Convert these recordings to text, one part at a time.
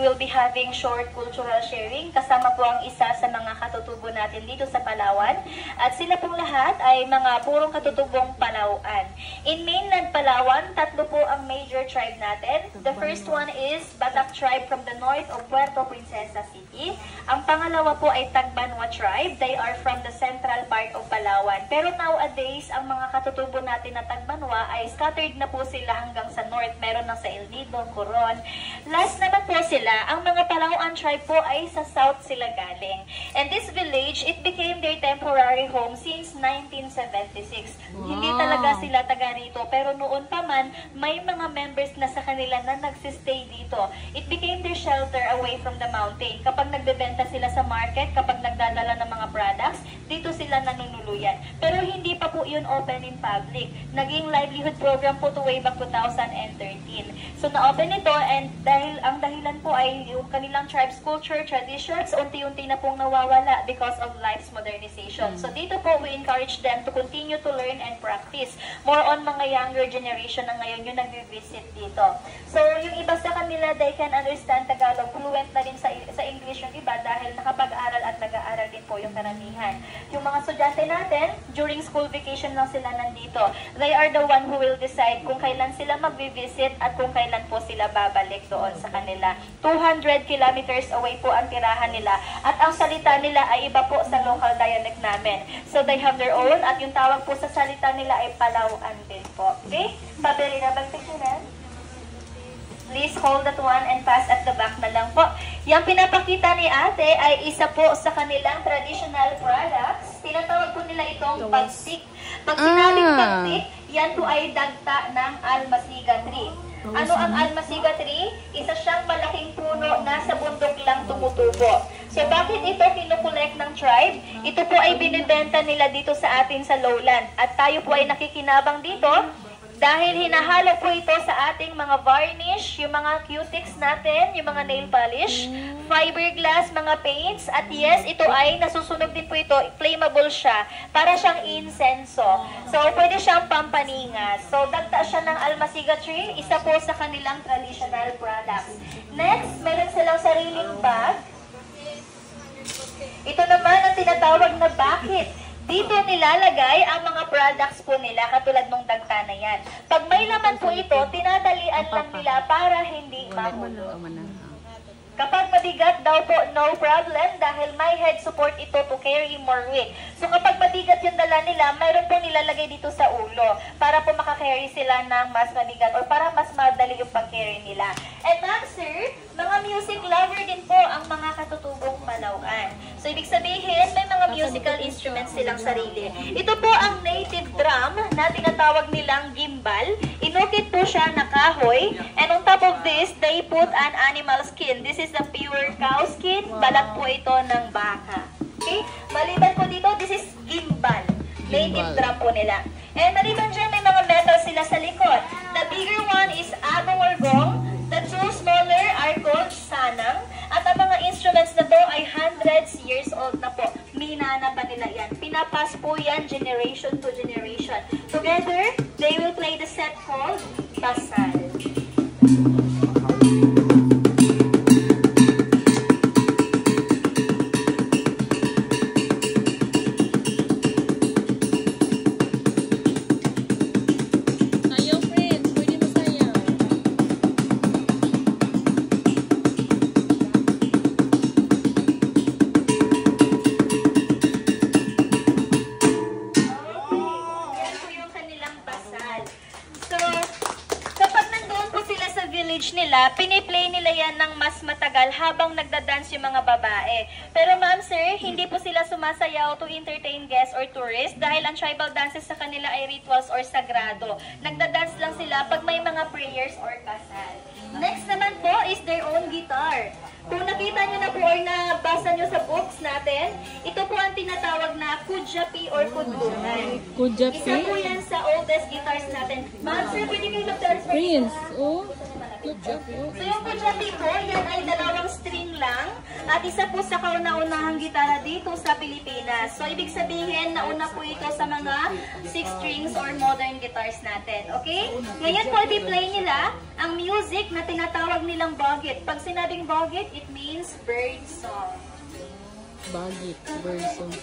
will be having short cultural sharing. Kasama po ang isa sa mga katutubo natin dito sa Palawan. At sila pong lahat ay mga purong katutubong Palauan. In mainland Palawan, 3 po ang major tribe natin. The first one is Batak tribe from the north of Puerto Princesa City. Ang pangalawa po ay Tagbanwa tribe. They are from the central part of Palawan. Pero nowadays, ang mga katutubo natin na Tagbanwa ay scattered na po sila hanggang sa north. Meron ng sa El Nido, Coron. Last naman po sila, ang mga Palauan tribe po ay sa south sila galing. And this village, it became their temporary home since 1976. Wow. Hindi talaga sila taga rito, pero noon pa man, may mga members na sa kanila na nagsistay dito. It became their shelter away from the mountain. Kapag nagbebenta sila sa market, kapag nagdadala ng mga products, dito sila nanunuluyan. Pero hindi pa po yun open in public. Naging livelihood program po to way back 2013. So na-open ito, and dahil ang dahilan po ay yung kanilang tribe's culture, traditions, unti-unti na pong nawawala because of life's modernization. So dito po, we encourage them to continue to learn and practice. More on mga younger generation na ngayon yung nag-visit dito. So yung iba sa kanila, they can understand Tagalog, fluent na rin sa English yung iba dahil nakapag-aral at nag-aaral din po yung karamihan. Yung mga estudyante natin, during school vacation lang sila nandito. They are the one who will decide kung kailan sila mag-visit at kung kailan po sila babalik doon sa kanila. 200 kilometers away po ang tirahan nila at ang salita nila ay iba po sa local dialect namin. So they have their own at yung tawag po sa salita nila ay Palauan din po. Okay? Pabili na bang picture? Please hold that one and pass at the back na lang po. Yung pinapakita ni ate ay isa po sa kanilang traditional products. Tinatawag po nila itong pagsik. Pag sinabing pagsik, yan po ay dagta ng almasiga tree. Ano ang almasiga tree? Isa siyang malaking puno na sa bundok lang tumutubo. So bakit ito kinukolekt ng tribe? Ito po ay binibenta nila dito sa atin sa lowland. At tayo po ay nakikinabang dito dahil hinahalo po ito sa ating mga varnish, yung mga cutics natin, yung mga nail polish, fiberglass, mga paints, at yes, ito ay nasusunog din po ito, flammable siya, para siyang insenso. So, pwede siyang pampaningas. So, dagta siya ng almasiga tree, isa po sa kanilang traditional products. Next, meron silang sariling bag. Ito naman ang tinatawag na bucket. Dito nilalagay ang mga products po nila katulad ng dagta na yan. Pag may laman po ito, tinatalian lang nila para hindi mahulog. Kapag mabigat daw po, no problem dahil may head support ito to carry more weight. So kapag mabigat yung dala nila, mayroon po nilalagay dito sa ulo para po makakarry sila ng mas mabigat or para mas madali yung pag-carry nila. And ma'am sir, mga music lover din po ang mga katutubong Palauan. So ibig sabihin, may mga musical instruments silang sarili. Ito po ang native drum na tinatawag nilang gimbal. Inukit po siya na kahoy. And on top of this, they put an animal skin. This is a pure cow skin. Balat po ito ng baka. Okay? Maliban po dito, this is gimbal. Native drum po nila. And maliban dyan, may mga metal sila sa likod. The bigger one is abong or gong. The two smaller are called sanang. At ang mga instruments na to ay hundreds years old na po. Minana pa nila yan. Pinapas po yan generation to generation. Together, they will play the set called Basal. Nila, piniplay nila yan ng mas matagal habang nagda-dance yung mga babae. Pero ma'am sir, hindi po sila sumasayaw to entertain guests or tourists dahil ang tribal dances sa kanila ay rituals or sagrado. Nagda-dance lang sila pag may mga prayers or kasal. Next naman po is their own guitar. Kung nakita nyo na po or nabasa nyo sa books natin, ito po ang tinatawag na kudyapi or kudlungan. Kudyapi? Isa po yan sa oldest guitars natin. Ma'am sir, pwede kayo mag-transfer Prince, So yung kudyapi po, yan ay dalawang string lang. At isa po sa kauna-unahang gitara dito sa Pilipinas. So, ibig sabihin, nauna po ito sa mga 6 strings or modern guitars natin. Okay? Ngayon po, i-play nila ang music na tinatawag nilang bogit. Pag sinabing bogit, it means bird song. Bogit, bird song.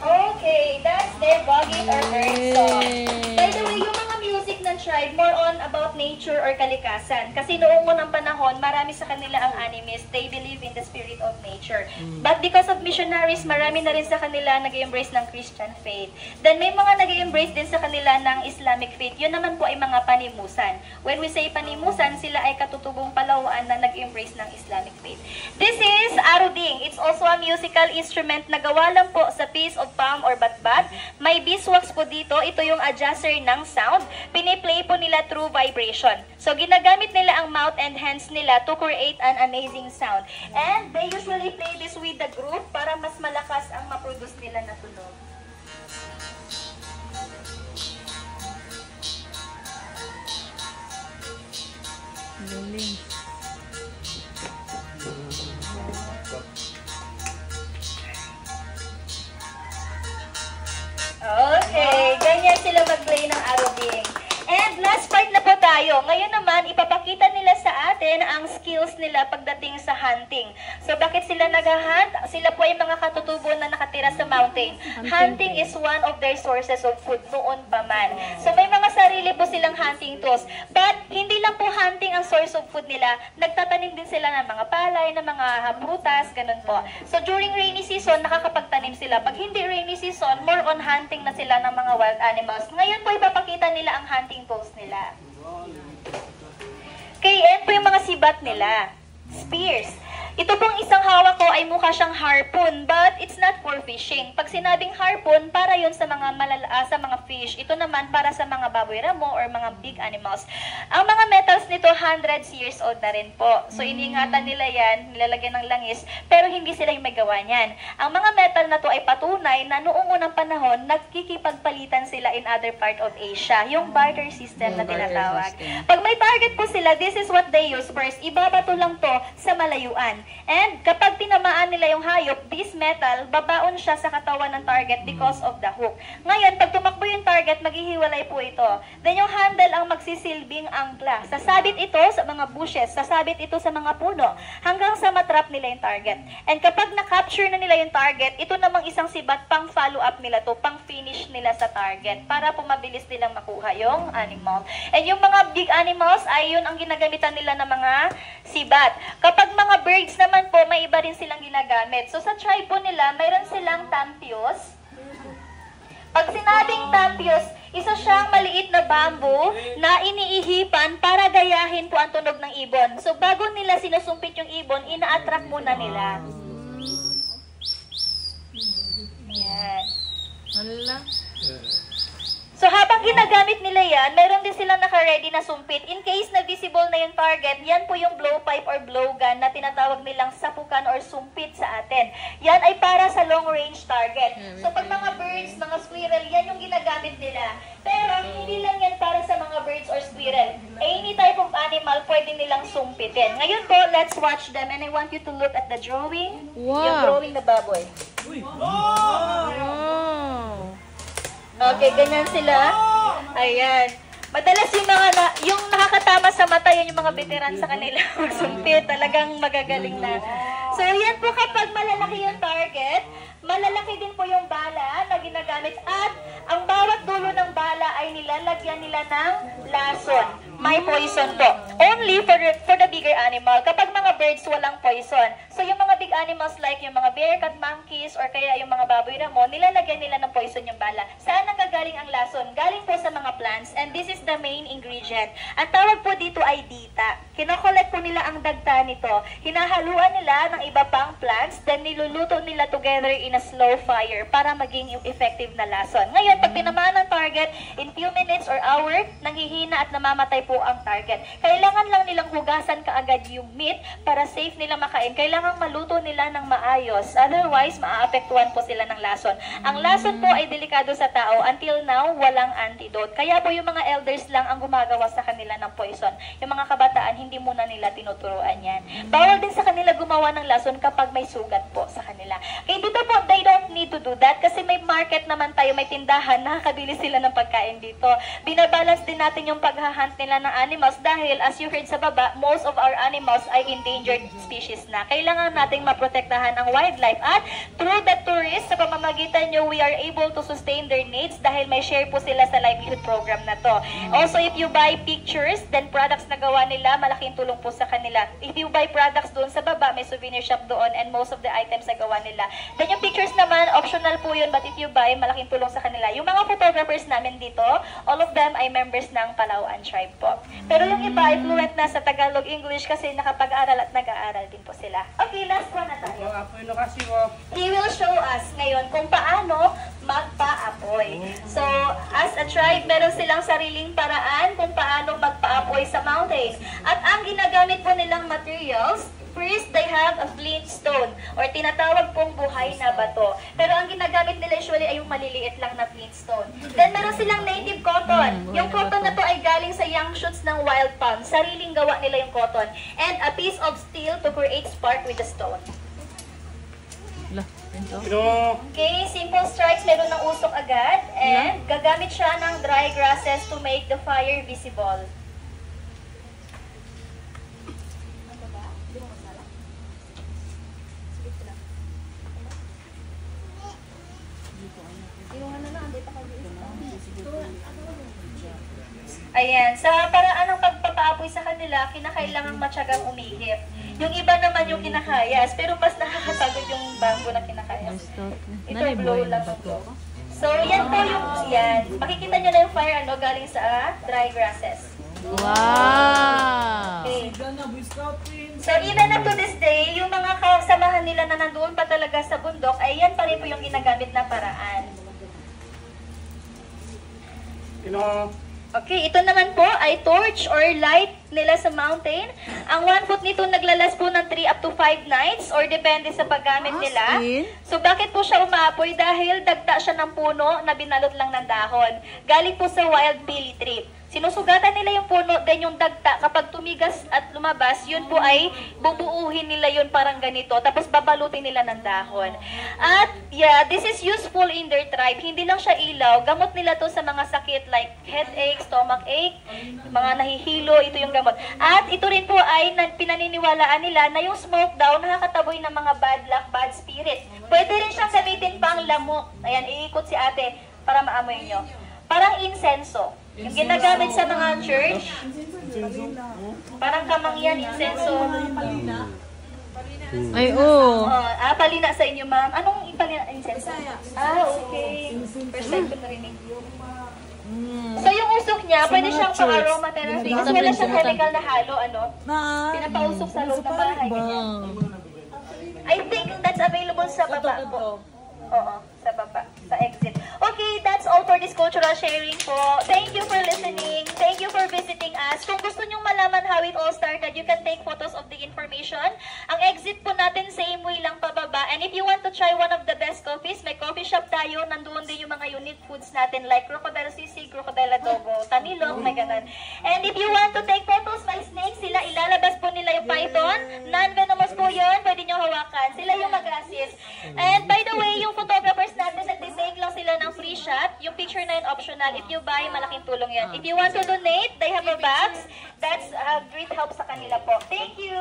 Okay, that's their bogit or bird song. By the way, yung mga music ng tribe, more on about nature or kalikasan. Kasi noong unang panahon, marami sa kanila ang animists. They believe in the spirit of nature. But because of missionaries, marami na rin sa kanila nag-embrace ng Christian faith. Then may mga nag-embrace din sa kanila ng Islamic faith. Yun naman po ay mga panimusan. When we say panimusan, sila ay katutubong Palauan na nag-embrace ng Islamic faith. This is aruding. It's also a musical instrument na gawa lang po sa piece of palm or batbat. May beeswax po dito. Ito yung adjuster ng sound. Piniplay po nila through vibration. So, ginagamit nila ang mouth and hands nila to create an amazing sound. And they usually play this with the group para mas malakas ang maproduce nila na tunog. Galing. Okay, ganyan sila mag-play ng aruding. And last part na po tayo. Ngayon naman, ipapakita nila sa atin ang skills nila pagdating sa hunting. So, bakit sila nag-hunt? Sila po ay mga katutubo na nakatira sa mountain. Hunting is one of their sources of food noon pa man. So, may mga sarili po silang hunting tools. But, hindi lang po hunting ang source of food nila. Nagtatanim din sila ng mga palay, ng mga prutas, ganun po. So, during rainy season, nakakapagtanim sila. Pag hindi rainy season, more on hunting na sila ng mga wild animals. Ngayon po, ipapakita nila ang hunting tools nila. Okay, and po yung mga sibat nila. Spears. Ito pong isang hawak ko ay mukha siyang harpoon, but it's not for fishing. Pag sinabing harpoon, para yon sa mga sa mga fish. Ito naman para sa mga baboy ramo or mga big animals. Ang mga metals nito, hundreds years old na rin po. So, iniingatan nila yan, nilalagyan ng langis, pero hindi sila yung may gawa niyan. Ang mga metal na to ay patunay na noong unang panahon, nagkikipagpalitan sila in other part of Asia. Yung barter system na tinatawag. Pag may target po sila, this is what they use first. Ibabato lang to sa malayuan. And kapag tinamaan nila yung hayop, this metal, babaon siya sa katawan ng target because of the hook. Ngayon, pag tumakbo yung target, maghihiwalay po ito. Then yung handle ang magsisilbing angkla. Sasabit ito sa mga bushes, sasabit ito sa mga puno, hanggang sa matrap nila yung target. And kapag na-capture na nila yung target, ito namang isang sibat pang follow-up nila to, pang finish nila sa target, para pumabilis nilang makuha yung animal. And yung mga big animals, ay yun ang ginagamitan nila ng mga sibat. Kapag mga birds naman po, may iba rin silang ginagamit. So, sa tribe po nila, mayroon silang tampios. Pag sinabing tampios, isa siyang maliit na bamboo na iniihipan para gayahin po ang tunog ng ibon. So, bago nila sinusumpit yung ibon, ina-attract muna nila. Yan. Hala. So, habang ginagamit nila yan, mayroon din silang naka-ready na sumpit. In case na visible na yung target, yan po yung blowpipe or blowgun na tinatawag nilang sapukan or sumpit sa atin. Yan ay para sa long-range target. So, pag mga birds, mga squirrel, yan yung ginagamit nila. Pero, hindi lang yan para sa mga birds or squirrel. Any type of animal, pwede nilang sumpitin. Ngayon po, let's watch them. And I want you to look at the drawing. Wow. Yung drawing na baboy. Wow. Okay, ganyan sila. Ayan. Madalas yung nakakatama sa mata, yun yung mga veteran sa kanila. Magsumpit, talagang magagaling na. So, yan po kapag malalaki yung target, malalaki din po yung bala na ginagamit. At ang bawat dulo ng bala ay nilalagyan nila ng lason. May poison po. Only for the bigger animal. Kapag mga birds, walang poison. So, yung mga big animals like yung mga bearcat, monkeys, or kaya yung mga baboy ramo, nilalagyan nila ng poison yung bala. Saan nanggagaling ang lason? Galing po sa mga plants, and this is the main ingredient. Ang tawag po dito ay dita. Kinokollect po nila ang dagta nito. Hinahaluan nila ng iba pang plants, then niluluto nila together in a slow fire para maging effective na lason. Ngayon, pag tinamaan ng target, in few minutes or hour, nanghihina at namamatay po ang target. Kailangan lang nilang hugasan kaagad yung meat para safe nila makain. Kailangan maluto nila ng maayos. Otherwise, maaapektuhan po sila ng lason. Ang lason po ay delikado sa tao. Until now, walang antidote. Kaya po yung mga elders lang ang gumagawa sa kanila ng poison. Yung mga kabataan, hindi muna nila tinuturuan yan. Bawal din sa kanila gumawa ng lason kapag may sugat po sa kanila. Kaya dito po, they don't need to do that kasi may market naman tayo, may tindahan, nakakabili sila ng pagkain dito. Binabalance din natin yung paghahunt nila ng animals dahil as you heard sa baba, most of our animals ay endangered species na. Kailangan nating maprotektahan ang wildlife at through the tourists, sa pamamagitan nyo, we are able to sustain their needs dahil may share po sila sa livelihood program na to. Also, if you buy pictures, then products na gawa nila, malaking tulong po sa kanila. If you buy products doon sa baba, may souvenir shop doon and most of the items na gawa nila. Then yung pictures naman, optional po yun, but if you buy, malaking tulong sa kanila. Yung mga photographers namin dito, all of them ay members ng Palauan tribe po. Pero yung iba ay fluent na sa Tagalog English kasi nakapag-aral at nag-aaral din po sila. Okay, last one na tayo. He will show us ngayon kung paano magpaapoy. So, as a tribe, meron silang sariling paraan kung paano magpaapoy sa mountain. At ang ginagamit po nilang materials, first, they have a flint stone or tinatawag pong buhay na bato. Pero ang ginagamit nila usually ay yung maliliit lang na flint stone. Then meron silang native cotton. Yung cotton na to ay galing sa young shoots ng wild palm. Sariling gawa nila yung cotton. And a piece of steel to create spark with the stone. Okay, simple strikes, meron ng usok agad. And gagamit siya ng dry grasses to make the fire visible. Ayan, sa paraan ng pagpapaapoy sa kanila, kinakailangang matyagang umihip. Yung iba naman yung kinakayas, pero mas nakakasagod yung bamboo na kinakayas. Ito blow lang ang blow. So, yan po yung, yan. Makikita nyo na yung fire galing sa dry grasses. Wow! Okay. So, even up to this day, yung mga kasamahan nila na nandoon pa talaga sa bundok, ay yan pa rin po yung ginagamit na paraan. Okay, ito naman po ay torch or light nila sa mountain. Ang 1 foot nito naglalas po ng 3 up to 5 nights or depende sa paggamit nila. So bakit po siya umaapoy? Dahil dagta siya ng puno na binalot lang ng dahon. Galing po sa wild pili tree. Sinusugatan nila yung puno, then yung dagta, kapag tumigas at lumabas, yun po ay bubuuhin nila yun parang ganito, tapos babalutin nila ng dahon. At yeah, this is useful in their tribe. Hindi lang siya ilaw, gamot nila to sa mga sakit like headache, stomach ache, mga nahihilo, ito yung gamot. At ito rin po ay pinaniniwalaan nila na yung smoke daw nakakataboy ng mga bad luck, bad spirit. Pwede rin siyang gamitin pang lamok. Ayan, iikot si ate para maamoy nyo. Parang insenso. Yung ginagamit sa mga church, parang kamangyan, insenso. Ay, oo. Palina sa inyo, ma'am. Anong ipalina? Insenso? Okay. First time ko narinig. So, yung usok niya, pwede siyang pang-aromatherapy. Kasi wala siyang chemical na halo, pinapausok sa loob ng bahay. I think that's available sa baba po. Oo, sa baba, sa exit. Okay, that's all for this cultural sharing po. Thank you for listening. Thank you for visiting us. Kung gusto nyong malaman how it all started, you can take photos of the information. Ang exit po natin, same way lang pababa. And if you want to try one of the best coffees, may coffee shop tayo. Nandoon din yung mga unique foods natin like crocodile sisig, crocodile adobo, tanilok, may ganun. And if you want to take photos, may snakes sila. Ilalabas po nila yung python. Non-venomous po yun. Pwede nyo hawakan. Sila yung mag-assist. And by the way, yung photographers natin, nag-design lang sila ng free shot. Yung picture na yun optional. If you buy, malaking tulong yan. If you want to donate, they have a box. That's a great help sa kanila po. Thank you!